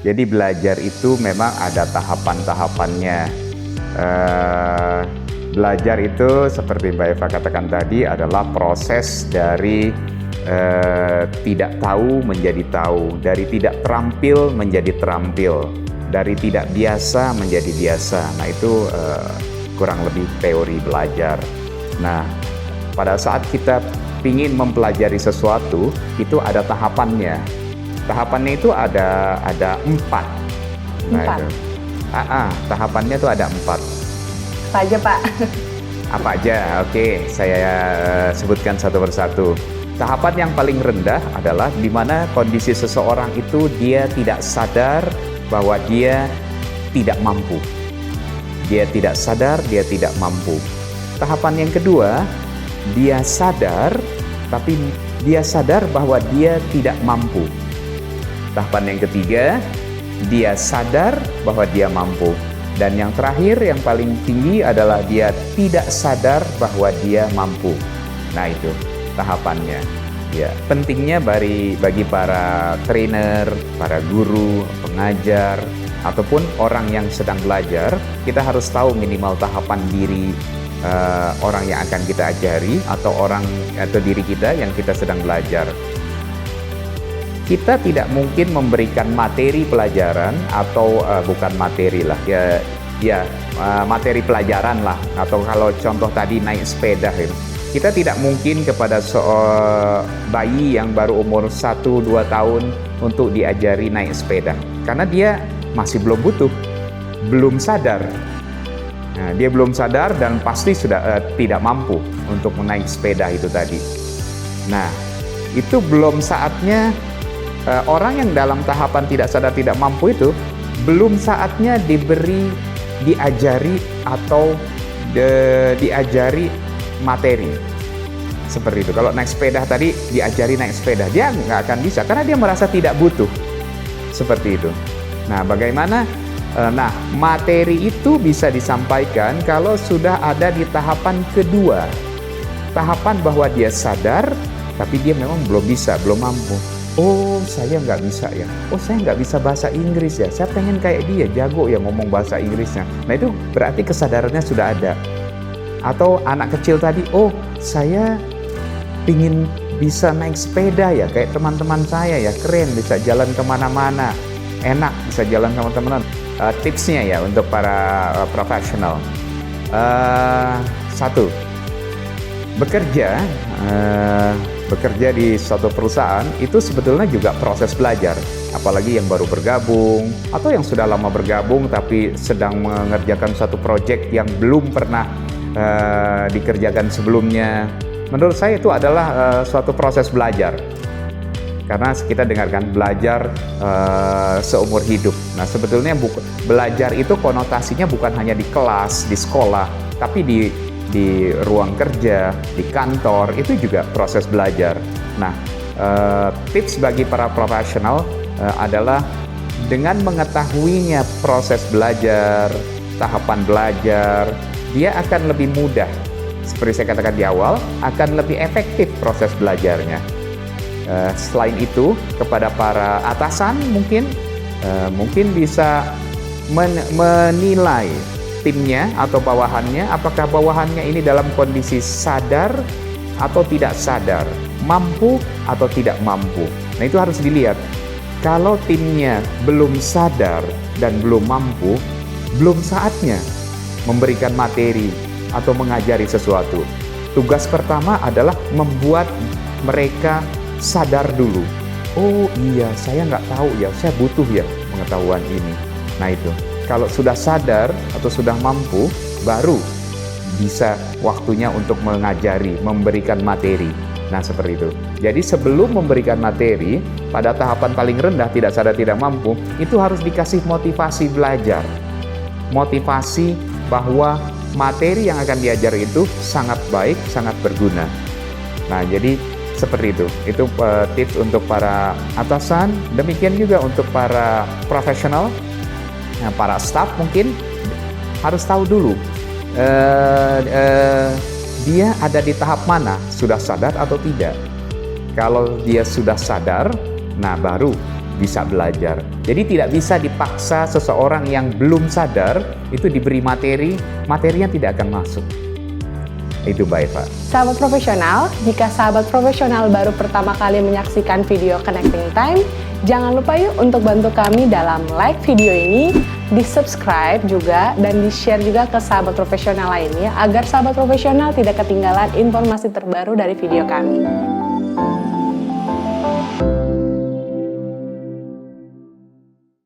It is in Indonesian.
Jadi belajar itu memang ada tahapan-tahapannya. Belajar itu seperti Mbak Eva katakan tadi adalah proses dari tidak tahu menjadi tahu, dari tidak terampil menjadi terampil, dari tidak biasa menjadi biasa. Nah itu kurang lebih teori belajar. Nah pada saat kita ingin mempelajari sesuatu itu ada tahapannya. Tahapannya itu ada 4. Nah, itu. Tahapannya itu ada 4. Apa aja, Pak? Apa aja? Oke, saya sebutkan satu persatu. Tahapan yang paling rendah adalah di mana kondisi seseorang itu dia tidak sadar bahwa dia tidak mampu. Dia tidak sadar, dia tidak mampu. Tahapan yang kedua, dia sadar, tapi dia sadar bahwa dia tidak mampu. Tahapan yang ketiga, dia sadar bahwa dia mampu. Dan yang terakhir, yang paling tinggi adalah dia tidak sadar bahwa dia mampu. Nah itu tahapannya. Ya, pentingnya bagi para trainer, para guru, pengajar, ataupun orang yang sedang belajar, kita harus tahu minimal tahapan diri orang yang akan kita ajari atau diri kita yang kita sedang belajar. Kita tidak mungkin memberikan materi pelajaran atau bukan materi lah materi pelajaran lah, atau kalau contoh tadi naik sepeda gitu. Kita tidak mungkin kepada bayi yang baru umur 1-2 tahun untuk diajari naik sepeda karena dia masih belum butuh, belum sadar. Nah, dia belum sadar dan pasti sudah tidak mampu untuk menaik sepeda itu tadi. Nah, itu belum saatnya. Orang yang dalam tahapan tidak sadar tidak mampu itu belum saatnya diajari atau diajari materi seperti itu. Kalau naik sepeda tadi diajari naik sepeda, dia nggak akan bisa karena dia merasa tidak butuh seperti itu. Nah, bagaimana? Nah, materi itu bisa disampaikan kalau sudah ada di tahapan kedua, tahapan bahwa dia sadar tapi dia memang belum bisa, belum mampu. Oh, saya nggak bisa ya. Oh, saya nggak bisa bahasa Inggris ya. Saya pengen kayak dia, jago ya ngomong bahasa Inggrisnya. Nah, itu berarti kesadarannya sudah ada. Atau anak kecil tadi, oh, saya ingin bisa naik sepeda ya, kayak teman-teman saya ya, keren, bisa jalan kemana-mana, enak, bisa jalan sama teman-teman. Tipsnya ya untuk para profesional. 1. Bekerja di suatu perusahaan itu sebetulnya juga proses belajar, apalagi yang baru bergabung atau yang sudah lama bergabung tapi sedang mengerjakan satu proyek yang belum pernah dikerjakan sebelumnya. Menurut saya itu adalah suatu proses belajar, karena kita dengarkan belajar seumur hidup. Nah, sebetulnya belajar itu konotasinya bukan hanya di kelas, di sekolah, tapi di ruang kerja, di kantor, itu juga proses belajar. Nah, tips bagi para profesional adalah dengan mengetahuinya proses belajar, tahapan belajar, dia akan lebih mudah. Seperti saya katakan di awal, akan lebih efektif proses belajarnya. Selain itu, kepada para atasan mungkin bisa menilai timnya atau bawahannya, apakah bawahannya ini dalam kondisi sadar atau tidak sadar, mampu atau tidak mampu. Nah, itu harus dilihat. Kalau timnya belum sadar dan belum mampu, belum saatnya memberikan materi atau mengajari sesuatu. Tugas pertama adalah membuat mereka sadar dulu. Oh iya, saya nggak tahu ya, saya butuh ya pengetahuan ini. Nah itu. Kalau sudah sadar atau sudah mampu, baru bisa waktunya untuk mengajari, memberikan materi. Nah, seperti itu. Jadi sebelum memberikan materi, pada tahapan paling rendah, tidak sadar, tidak mampu, itu harus dikasih motivasi belajar. Motivasi bahwa materi yang akan diajar itu sangat baik, sangat berguna. Nah, jadi seperti itu. Itu tips untuk para atasan, demikian juga untuk para profesional. Nah, para staff mungkin harus tahu dulu dia ada di tahap mana, sudah sadar atau tidak. Kalau dia sudah sadar, nah baru bisa belajar. Jadi tidak bisa dipaksa seseorang yang belum sadar itu diberi materi, materinya tidak akan masuk. Itu Mbak Eva. Sahabat profesional, jika sahabat profesional baru pertama kali menyaksikan video Connecting Time, jangan lupa yuk untuk bantu kami dalam like video ini, di-subscribe juga, dan di-share juga ke sahabat profesional lainnya agar sahabat profesional tidak ketinggalan informasi terbaru dari video kami.